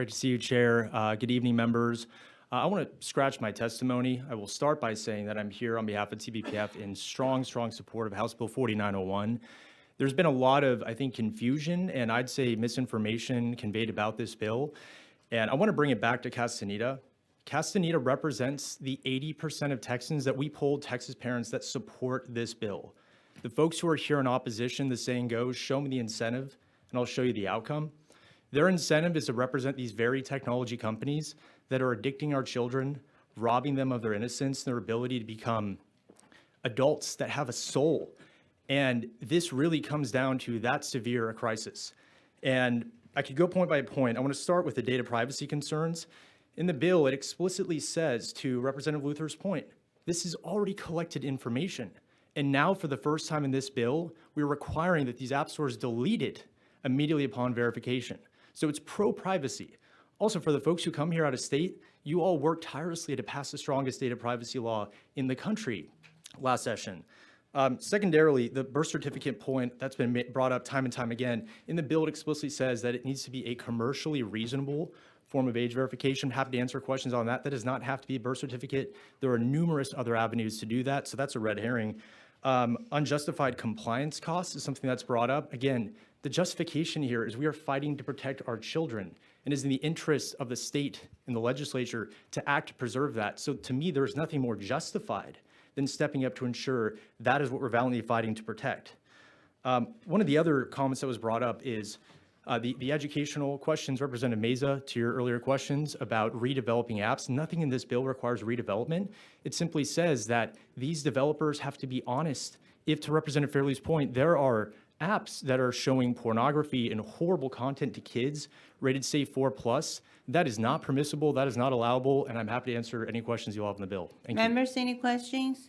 Great to see you, Chair. Good evening, members. I want to scratch my testimony. I will start by saying that I'm here on behalf of TPPF in strong support of House Bill 4901. There's been a lot of, I think, confusion and I'd say misinformation conveyed about this bill. And I want to bring it back to Castaneda. Castaneda represents the 80% of Texans that we polled, Texas parents that support this bill. The folks who are here in opposition, the saying goes, show me the incentive and I'll show you the outcome. Their incentive is to represent these very technology companies that are addicting our children, robbing them of their innocence, their ability to become adults that have a soul. And this really comes down to that severe a crisis. And I could go point by point. I want to start with the data privacy concerns. In the bill, it explicitly says, to Representative Luther's point, this is already collected information. And now for the first time in this bill, we're requiring that these app stores delete it immediately upon verification. So it's pro-privacy. Also, for the folks who come here out of state, you all worked tirelessly to pass the strongest data privacy law in the country last session. Secondarily, the birth certificate point that's been brought up time and time again, in the bill it explicitly says that it needs to be a commercially reasonable form of age verification. Happy to answer questions on that. That does not have to be a birth certificate. There are numerous other avenues to do that, so that's a red herring. Unjustified compliance costs is something that's brought up. Again, the justification here is we are fighting to protect our children, and it is in the interest of the state and the legislature to act to preserve that. So to me, there is nothing more justified than stepping up to ensure that is what we're valiantly fighting to protect. One of the other comments that was brought up is the educational questions. Representative Meza, to your earlier questions about redeveloping apps, nothing in this bill requires redevelopment. It simply says that these developers have to be honest. If, to Representative Fairley's point, there are apps that are showing pornography and horrible content to kids rated say 4+, that is not permissible, that is not allowable, and I'm happy to answer any questions you'll have on the bill. Thank you. Members, any questions?